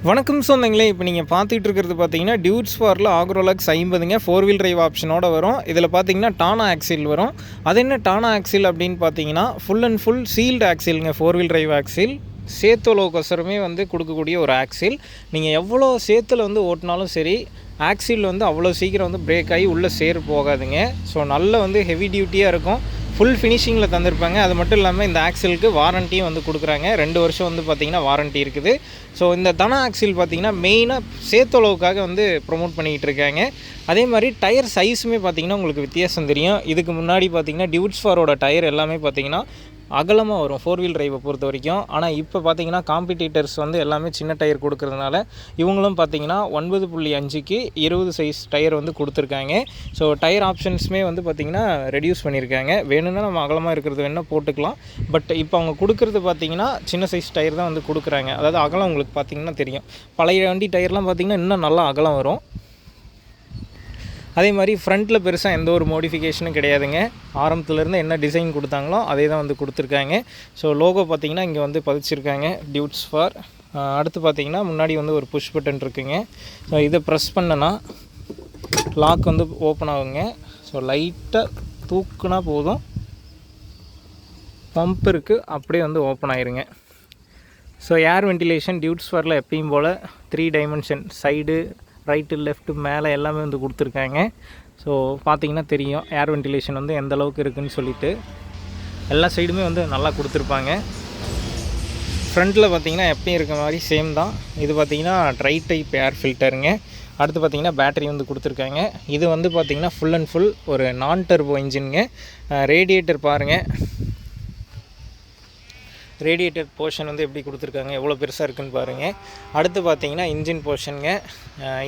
வணக்கம் சொந்தங்களே. இப்போ நீங்கள் பார்த்துட்டு இருக்கிறது பார்த்தீங்கன்னா டியூட்ஸ் ஃபாரில் ஆக்ரோலக்ஸ் 50ங்க 4 வீல் டிரைவ் ஆப்ஷனோட வரும். இதில் பார்த்தீங்கன்னா டானா ஆக்சில் வரும். அது என்ன டானா ஆக்சில் அப்படின்னு பார்த்தீங்கன்னா ஃபுல் அண்ட் ஃபுல் சீல்டு ஆக்சிலுங்க. 4 வீல் டிரைவ் ஆக்சில் சேத்தோலோக்கொசரமே கொடுக்கக்கூடிய ஒரு ஆக்சில். நீங்கள் எவ்வளோ சேத்துல ஓட்டினாலும் சரி, ஆக்சில் அவ்வளோ சீக்கிரம் பிரேக் ஆகி உள்ளே சேர் போகாதுங்க. ஸோ நல்ல ஹெவி டியூட்டியாக இருக்கும். ஃபுல் ஃபினிஷிங்கில் தந்திருப்பாங்க. அது மட்டும் இல்லாமல் இந்த ஆக்சிலுக்கு வாரண்ட்டியும் கொடுக்குறாங்க. 2 வருஷம் பார்த்திங்கன்னா வாரண்ட்டி இருக்குது. ஸோ இந்த தனா ஆக்சில் பார்த்திங்கன்னா மெயினாக சேத்தோலோவுக்காக ப்ரொமோட் பண்ணிக்கிட்டு இருக்காங்க. அதே மாதிரி டயர் சைஸுமே பார்த்திங்கன்னா உங்களுக்கு வித்தியாசம் தெரியும். இதுக்கு முன்னாடி பார்த்திங்கன்னா டியூட்ஸ் ஃபாரோட டயர் எல்லாமே பார்த்திங்கன்னா அகலமாக வரும் 4 வீல் டிரைவை பொறுத்த வரைக்கும். ஆனால் இப்போ பார்த்திங்கன்னா காம்படிட்டர்ஸ் எல்லாமே சின்ன டயர் கொடுக்குறதுனால இவங்களும் பார்த்திங்கன்னா 9.5க்கு 20 சைஸ் டயர் கொடுத்துருக்காங்க. ஸோ டயர் ஆப்ஷன்ஸுமே பார்த்திங்கன்னா ரெடியூஸ் பண்ணியிருக்காங்க. வேணும்னா நம்ம அகலமாக இருக்கிறது வேணால் போட்டுக்கலாம். பட் இப்போ அவங்க கொடுக்குறது பார்த்திங்கன்னா சின்ன சைஸ் டயர் தான் கொடுக்குறாங்க. அதாவது அகலம் உங்களுக்கு பார்த்திங்கன்னா தெரியும். பழைய வண்டி டயர்லாம் பார்த்திங்கன்னா இன்னும் நல்லா அகலம் வரும். அதே மாதிரி ஃப்ரண்ட்டில் பெருசாக எந்த ஒரு மோடிஃபிகேஷனும் கிடையாதுங்க. ஆரம்பத்துலேருந்து என்ன டிசைன் கொடுத்தாங்களோ அதே தான் கொடுத்துருக்காங்க. ஸோ லோகோ பார்த்திங்கன்னா இங்கே பதிச்சிருக்காங்க டியூட்ஸ் ஃபார். அடுத்து பார்த்திங்கன்னா முன்னாடி ஒரு புஷ் பட்டன் இருக்குங்க. ஸோ இதை ப்ரெஸ் பண்ணனா லாக் ஓப்பன் ஆகுங்க. ஸோ லைட்டாக தூக்குனா போதும், பம்ப் இருக்குது, அப்படியே ஓப்பன் ஆயிருங்க. ஸோ ஏர் வென்டிலேஷன் டியூட்ஸ் ஃபாரில் எப்பயும் போல் 3 டைமென்ஷன் சைடு, ரைட்டு, லெஃப்ட்டு, மேலே எல்லாமே கொடுத்துருக்காங்க. ஸோ பார்த்திங்கன்னா தெரியும் ஏர் வென்டிலேஷன் எந்த அளவுக்கு இருக்குதுன்னு சொல்லிட்டு. எல்லா சைடுமே நல்லா கொடுத்துருப்பாங்க. ஃப்ரண்ட்டில் பார்த்திங்கன்னா எப்பயும் இருக்க மாதிரி சேம் தான். இது பார்த்திங்கன்னா ட்ரை டைப் ஏர் ஃபில்டருங்க. அடுத்து பார்த்திங்கன்னா பேட்டரி கொடுத்துருக்காங்க. இது பார்த்திங்கன்னா ஃபுல் அண்ட் ஃபுல் ஒரு நான் டர்போ இன்ஜினுங்க. ரேடியேட்டர் பாருங்கள். ரேடியேட்டர் போர்ஷன் எப்படி கொடுத்துருக்காங்க, எவ்வளோ பெருசாக இருக்குதுன்னு பாருங்கள். அடுத்து பார்த்திங்கன்னா இன்ஜின் போர்ஷனுங்க.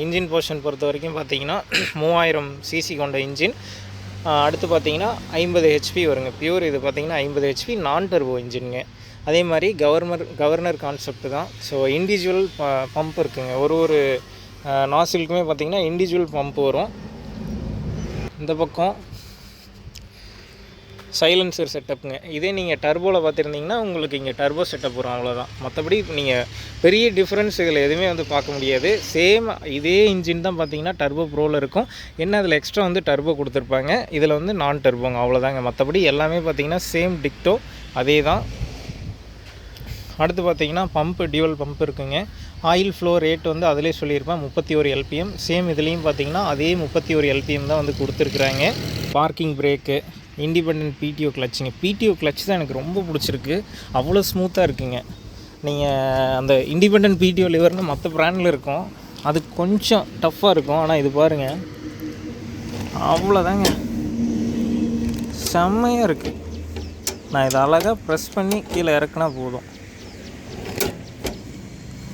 இன்ஜின் போர்ஷன் பொறுத்த வரைக்கும் பார்த்திங்கன்னா 3000 சிசி கொண்ட இன்ஜின். அடுத்து பார்த்திங்கன்னா 50 ஹெச்பி வருங்க பியூர். இது பார்த்திங்கன்னா 50 ஹெச்பி நான் டர்போ இன்ஜினுங்க. அதே மாதிரி கவர்னர் கான்செப்ட் தான். ஸோ இண்டிவிஜுவல் பம்ப் இருக்குங்க. ஒரு நாசிலுக்குமே பார்த்திங்கன்னா இண்டிவிஜுவல் பம்ப் வரும். இந்த பக்கம் சைலன்சர் செட்டப்புங்க. இதே நீங்கள் டர்போவில் பார்த்துருந்தீங்கன்னா உங்களுக்கு இங்கே டர்போ செட்டப் வரும், அவ்வளோதான். மற்றபடி நீங்கள் பெரிய டிஃப்ரென்ஸ் இதில் எதுவுமே பார்க்க முடியாது. சேம் இதே இன்ஜின் தான் பார்த்திங்கன்னா டர்போ ப்ரோவில் இருக்கும். என்ன அதில் எக்ஸ்ட்ரா டர்போ கொடுத்துருப்பாங்க. இதில் நான் டர்போங்க, அவ்வளோதாங்க. மற்றபடி எல்லாமே பார்த்திங்கன்னா சேம் டிக்டோ அதே தான். அடுத்து பார்த்திங்கன்னா பம்ப் டியூவல் பம்ப் இருக்குங்க. ஆயில் ஃப்ளோ ரேட் அதிலே சொல்லியிருப்பேன் 31 LPM. சேம் இதுலேயும் பார்த்திங்கன்னா அதே 31 LPM தான் கொடுத்துருக்குறாங்க. பார்க்கிங் பிரேக்கு, இண்டிபெண்டன்ட் பிடிஓ கிளச்சுங்க. பிடிஓ கிளச் தான் எனக்கு ரொம்ப பிடிச்சிருக்கு. அவ்வளோ ஸ்மூத்தாக இருக்குங்க. நீங்கள் அந்த இண்டிபெண்டன்ட் பிடிஓ லிவர்னு மற்ற ப்ராண்டில் இருக்கும், அது கொஞ்சம் டஃப்பாக இருக்கும். ஆனால் இது பாருங்கள், அவ்வளோதாங்க, செம்மையாக இருக்குது. நான் இதை அழகாக ப்ரெஸ் பண்ணி கீழே இறக்குனா போதும்.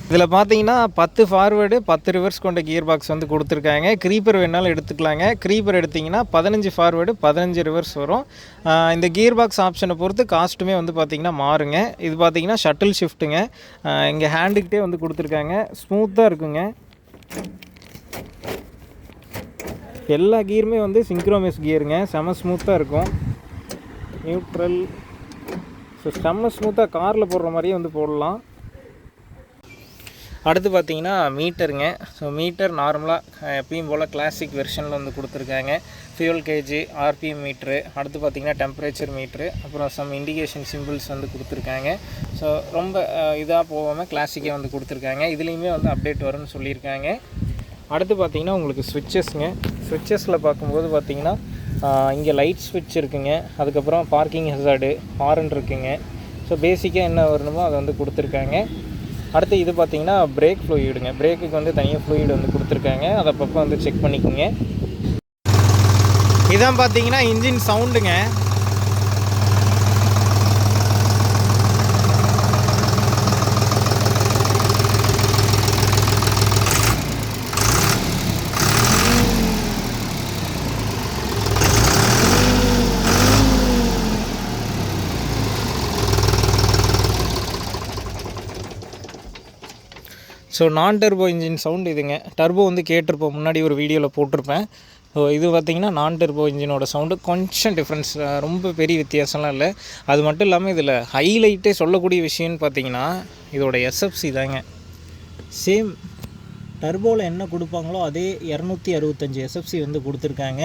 இதில் பார்த்தீங்கன்னா 10 ஃபார்வேர்டு 10 ரிவர்ஸ் கொண்ட கியர் பாக்ஸ் கொடுத்துருக்காங்க. க்ரீப்பர் வேணாலும் எடுத்துக்கலாங்க. க்ரீப்பர் எடுத்திங்கன்னா 15 ஃபார்வேர்டு 15 ரிவர்ஸ் வரும். இந்த கியர் பாக்ஸ் ஆப்ஷனை பொறுத்து காஸ்ட்டுமே பார்த்திங்கன்னா மாறுங்க. இது பார்த்திங்கன்னா ஷட்டில் ஷிஃப்ட்டுங்க. இங்கே ஹேண்டுக்கிட்டே கொடுத்துருக்காங்க. ஸ்மூத்தாக இருக்குங்க. எல்லா கியருமே சிங்க்ரோமெஸ் கியருங்க. செம்ம ஸ்மூத்தாக இருக்கும். நியூட்ரல். ஸோ செம்ம ஸ்மூத்தாக காரில் போடுற மாதிரியே போடலாம். அடுத்து பார்த்திங்கன்னா மீட்டருங்க. ஸோ மீட்டர் நார்மலாக எப்பயும் போல் கிளாசிக் வெர்ஷனில் கொடுத்துருக்காங்க. ஃபியூல் கேஜி, ஆர்பிஎம் மீட்ரு, அடுத்து பார்த்திங்கன்னா டெம்பரேச்சர் மீட்ரு, அப்புறம் சம் இண்டிகேஷன் சிம்பிள்ஸ் கொடுத்துருக்காங்க. ஸோ ரொம்ப இதாக போகாமல் கிளாசிக்காக கொடுத்துருக்காங்க. இதுலேயுமே அப்டேட் வரும்னு சொல்லியிருக்காங்க. அடுத்து பார்த்திங்கன்னா உங்களுக்கு ஸ்விட்சஸ்ங்க. ஸ்விட்சஸில் பார்க்கும்போது பார்த்திங்கன்னா இங்கே லைட் ஸ்விட்ச் இருக்குங்க. அதுக்கப்புறம் பார்க்கிங் ஹசார்டு, ஹாரன் இருக்குங்க. ஸோ பேசிக்காக என்ன வரணுமோ அதை கொடுத்துருக்காங்க. அடுத்து இது பார்த்திங்கன்னா பிரேக் ஃப்ளூயிடுங்க. பிரேக்குக்கு தனியாக ஃப்ளூயிடு கொடுத்துருக்காங்க. அதை அப்பப்போ செக் பண்ணிக்கோங்க. இதான் பார்த்திங்கன்னா இன்ஜின் சவுண்டுங்க. ஸோ நான் டர்போ இன்ஜின் சவுண்டு இதுங்க. டர்போ கேட்டிருப்போம், முன்னாடி ஒரு வீடியோவில் போட்டிருப்பேன். ஸோ இது பார்த்திங்கன்னா நான் டர்போ இன்ஜினோட சவுண்டு கொஞ்சம் டிஃப்ரென்ஸ், ரொம்ப பெரிய வித்தியாசம்லாம் இல்லை. அது மட்டும் இல்லாமல் இதில் ஹைலைட்டே சொல்லக்கூடிய விஷயம்னு பார்த்திங்கன்னா இதோட எஸ்எஃப்சி தாங்க. சேம் டர்போவில் என்ன கொடுப்பாங்களோ அதே 265 எஸ்எஃப்சி வந்து கொடுத்துருக்காங்க.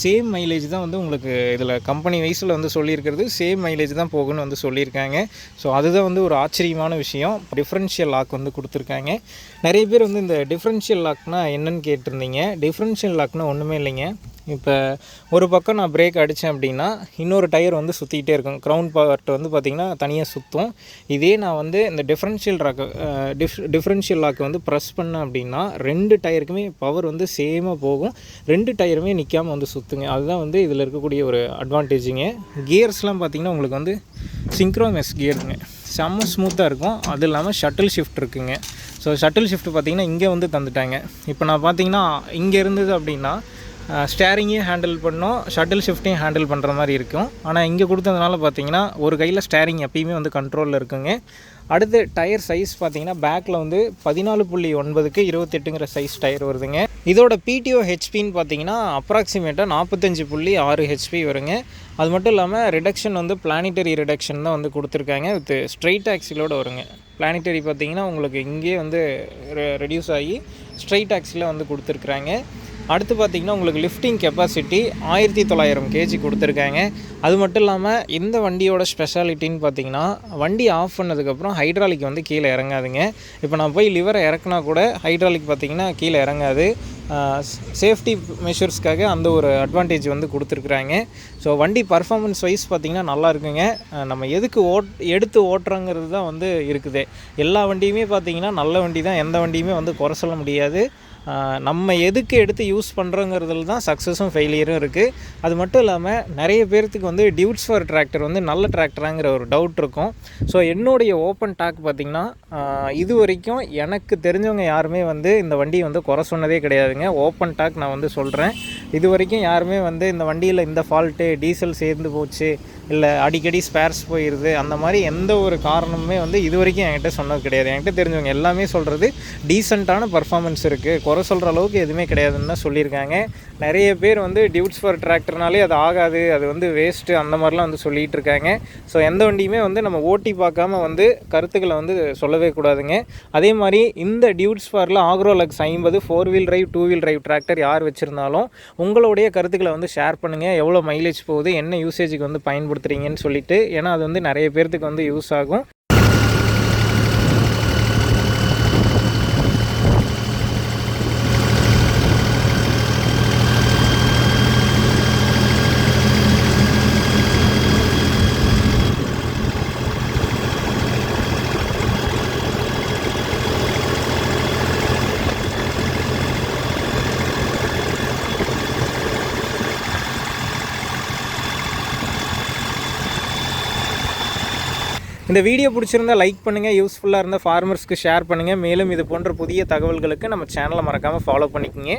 சேம் மைலேஜ் தான் வந்து உங்களுக்கு இதில் கம்பெனி வைஸில் வந்து சொல்லியிருக்கிறது. சேம் மைலேஜ் தான் போகுன்னு வந்து சொல்லியிருக்காங்க. ஸோ அதுதான் வந்து ஒரு ஆச்சரியமான விஷயம். டிஃப்ரென்ஷியல் லாக் வந்து கொடுத்துருக்காங்க. நிறைய பேர் வந்து இந்த டிஃப்ரென்ஷியல் லாக்னால் என்னன்னு கேட்டிருந்தீங்க. டிஃப்ரென்ஷியல் லாக்னால் ஒன்றுமே இல்லைங்க. இப்போ ஒரு பக்கம் நான் பிரேக் அடித்தேன் அப்படின்னா இன்னொரு டயர் வந்து சுற்றிக்கிட்டே இருக்கும். க்ரௌண்ட் பார்ட் வந்து பார்த்திங்கன்னா தனியாக சுற்றும். இதே நான் வந்து இந்த டிஃப்ரென்ஷியல் லாக்கு வந்து ப்ரெஸ் பண்ணேன் அப்படின்னா 2 டயருக்குமே பவர் வந்து சேமாக போகும். 2 டயருமே நிற்காமல் வந்து சுற்றுங்க. அதுதான் வந்து இதில் இருக்கக்கூடிய ஒரு அட்வான்டேஜுங்க. கியர்ஸ்லாம் பார்த்திங்கன்னா உங்களுக்கு வந்து சிங்க்ரோமெஸ் கியருங்க, செம்ம ஸ்மூத்தாக இருக்கும். அது இல்லாமல் ஷட்டில் ஷிஃப்ட் இருக்குங்க. ஸோ ஷட்டில் ஷிஃப்ட் பார்த்திங்கன்னா இங்கே வந்து தந்துட்டாங்க. இப்போ நான் பார்த்திங்கன்னா இங்கே இருந்தது அப்படின்னா ஸ்டேரிங்கையும் ஹேண்டில் பண்ணோம், ஷட்டில் ஷிஃப்ட்டையும் ஹேண்டில் பண்ணுற மாதிரி இருக்கும். ஆனால் இங்கே கொடுத்ததுனால பார்த்தீங்கன்னா ஒரு கையில் ஸ்டேரிங் எப்பயுமே வந்து கண்ட்ரோலில் இருக்குங்க. அடுத்து டயர் சைஸ் பார்த்தீங்கன்னா பேக்கில் வந்து 14.9க்கு 28ங்கிற சைஸ் டயர் வருதுங்க. இதோட பிடிஓ ஹெச்பின்னு பார்த்தீங்கன்னா அப்ராக்சிமேட்டாக 45.6 ஹெச்பி வருங்க. அது மட்டும் இல்லாமல் ரிடக்ஷன் வந்து பிளானிட்டரி ரிடக்ஷன் தான் வந்து கொடுத்துருக்காங்க. வித் ஸ்ட்ரைட் ஆக்சிலோடு வருங்க. பிளானிட்டரி பார்த்தீங்கன்னா உங்களுக்கு இங்கே வந்து ரெடியூஸ் ஆகி ஸ்ட்ரைட் ஆக்சில் வந்து கொடுத்துருக்குறாங்க. அடுத்து பார்த்திங்கன்னா உங்களுக்கு லிஃப்டிங் கெப்பாசிட்டி 1900 கேஜி கொடுத்துருக்காங்க. அது மட்டும் இல்லாமல் இந்த வண்டியோட ஸ்பெஷாலிட்டின்னு பார்த்திங்கன்னா வண்டி ஆஃப் பண்ணதுக்கப்புறம் ஹைட்ராலிக் வந்து கீழே இறங்காதுங்க. இப்போ நான் போய் லிவரை இறக்குனா கூட ஹைட்ராலிக் பார்த்திங்கன்னா கீழே இறங்காது. சேஃப்டி மெஷர்ஸ்க்காக அந்த ஒரு அட்வான்டேஜ் வந்து கொடுத்துருக்குறாங்க. ஸோ வண்டி பர்ஃபார்மன்ஸ் வைஸ் பார்த்திங்கன்னா நல்லா இருக்குங்க. நம்ம எதுக்கு எடுத்து ஓட்டுறோங்கிறது தான் வந்து இருக்குது. எல்லா வண்டியுமே பார்த்திங்கன்னா நல்ல வண்டி தான், எந்த வண்டியுமே வந்து குறை சொல்ல முடியாது. நம்ம எதுக்கு எடுத்து யூஸ் பண்ணுறோங்கிறதுல தான் சக்ஸஸும் ஃபெயிலியரும் இருக்குது. அது மட்டும் இல்லாமல் நிறைய பேர்த்துக்கு வந்து டியூட்ஸ் ஃபார் டிராக்டர் வந்து நல்ல டிராக்டராங்கிற ஒரு டவுட் இருக்கும். ஸோ என்னுடைய ஓப்பன் டாக் பார்த்திங்கன்னா இது வரைக்கும் எனக்கு தெரிஞ்சவங்க யாருமே வந்து இந்த வண்டியை வந்து குறை சொன்னதே கிடையாதுங்க. ஓப்பன் டாக் நான் வந்து சொல்கிறேன். இது வரைக்கும் யாருமே வந்து இந்த வண்டியில் இந்த ஃபால்ட்டு, டீசல் சேர்ந்து போச்சு, இல்லை அடிக்கடி ஸ்பேர்ஸ் போயிடுது, அந்த மாதிரி எந்த ஒரு காரணமுமே வந்து இது வரைக்கும் என்கிட்ட சொன்னது கிடையாது. என்கிட்ட தெரிஞ்சவங்க எல்லாமே சொல்கிறது டீசெண்டான பர்ஃபார்மன்ஸ் இருக்குது, குறை சொல்கிற அளவுக்கு எதுவுமே கிடையாதுன்னு தான் சொல்லியிருக்காங்க. நிறைய பேர் வந்து டியூட்ஸ் ஃபார் டிராக்டர்னாலே அது ஆகாது, அது வந்து வேஸ்ட்டு, அந்த மாதிரிலாம் வந்து சொல்லிகிட்டு இருக்காங்க. ஸோ எந்த வண்டியுமே வந்து நம்ம ஓட்டி பார்க்காம வந்து கருத்துக்களை வந்து சொல்லவே கூடாதுங்க. அதே மாதிரி இந்த டியூட்ஸ் ஃபாரில் Agrolux 50 4 wheel drive 2 wheel drive tractor யார் வச்சுருந்தாலும் உங்களுடைய கருத்துக்களை வந்து ஷேர் பண்ணுங்கள். எவ்வளோ மைலேஜ் போகுது, என்ன யூசேஜுக்கு வந்து பயன்படுத்துகிறீங்கன்னு சொல்லிட்டு, ஏன்னா அது வந்து நிறைய பேர்த்துக்கு வந்து யூஸ் ஆகும். இந்த வீடியோ பிடிச்சிருந்தால் லைக் பண்ணுங்கள், யூஸ்ஃபுல்லாக இருந்தால் ஃபார்மர்ஸ்க்கு ஷேர் பண்ணுங்கள். மேலும் இது போன்ற புதிய தகவல்களுக்கு நம்ம சேனலை மறக்காமல் ஃபாலோ பண்ணிக்கோங்க.